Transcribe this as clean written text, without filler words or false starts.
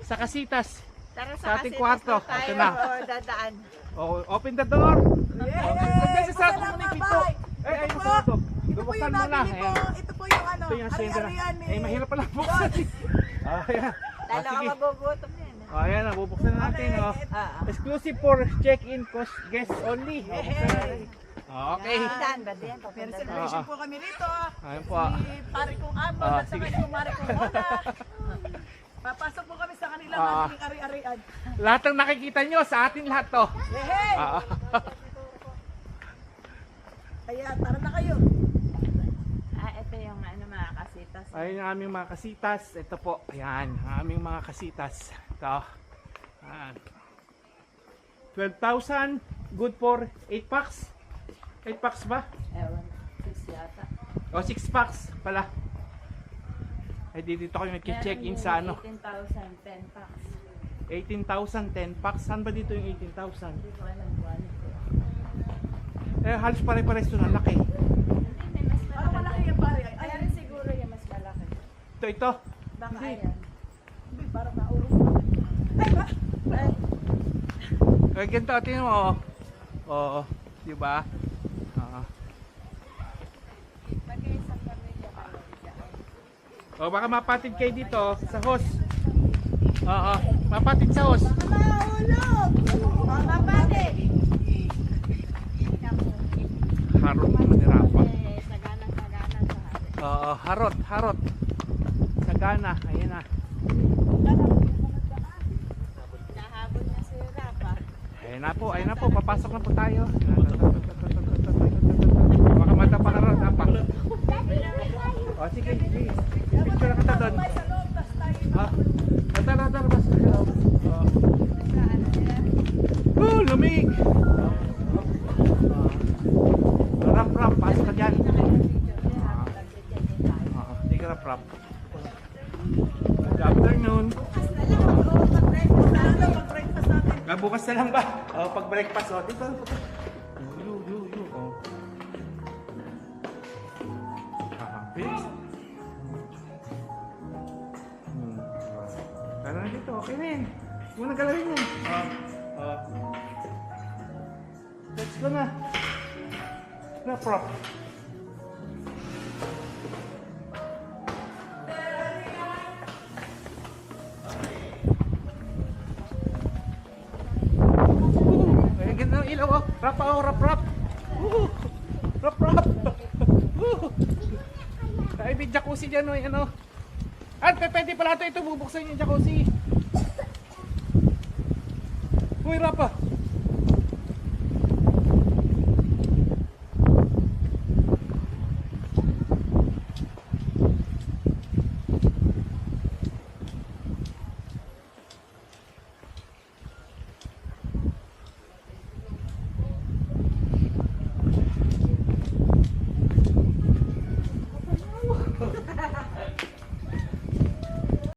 sa Casitas. Tara Sa ating Casitas kwarto. na tayo, Ito na. dadaan. Oh, open the door. Kasi sa atin mo na yung pinto. Ay, matutog. Ito po Bubuksan yung mo na. nabili ko. Ayan. Ito po yung ano, Ito yung sender. ari-arian ni... Eh, mahirap pala buksan. Ayan. Lalo ka Sige. magugutom yan. Ayan, bubuksan na natin. Oh. Exclusive for check-in guests only. Oh, buksan na natin. Okay. Saan ba din? May Papunta celebration po kami rito. Ayan po. Si pare kong Ambon at saka sige. si pare kong Mona. Papasok po kami sa kanilang ating ari-arian. Lahat ng nakikita nyo sa atin lahat to. Hey! Ah, Kaya tara na kayo. ito yung ano mga kasitas. ayun ang aming mga kasitas. Ito po. Ayan, ang aming mga kasitas. Ito. Ayan. 12,000. Good for 8 packs. 8 packs ba? Ewan, 6 yata. O 6 packs pala. Eh dito kami nag-check-in sa ano. 18,000, 10 packs. 18,000, 10 packs. Saan ba dito yung 18,000? Hindi ko alam kung ano ito. Eh halos pare-pares ito na laki. May mas Parang malaki yung pare. Ay, Ayan siguro yung mas malaki. Ito. Baka Hindi. ayan. hindi, parang naurong. Ay, ba? Ay, Eh ganito, tingnan mo. Oo. Di ba? Oo. mag-iisang pamilya kayo dyan. O baka mapatid kayo dito sa host. Oo. Mapatid sa host. Mahulog! Mga pati! Harot naman ni Rafa. Sagana sa hari. Oo. Harot. Sagana. Ayan na. Nahabol na si Rafa. Ayun na po. Papasok na po tayo. Baka madapa ka rin. O sige. Picture na kita doon. Sa loob, tas tayo. Tara. Basta ka daw. Oh, lamig. Rap. Pasok ka dyan. Hindi ka rap. Good afternoon. Mag-breakfast natin. Bukas na lang ba? Pag breakfast. Dito. Bilis. Tara na dito. Okay na yan. Huwag mo na galawin yan. Let's go na. Rap. Ay, ganda ng ilaw, oh. Rap. Rap. Ay, may jacuzzi dyan, oh. Ano? At pwede pala ito bubuksan yung jacuzzi. Uy, Rap, ah.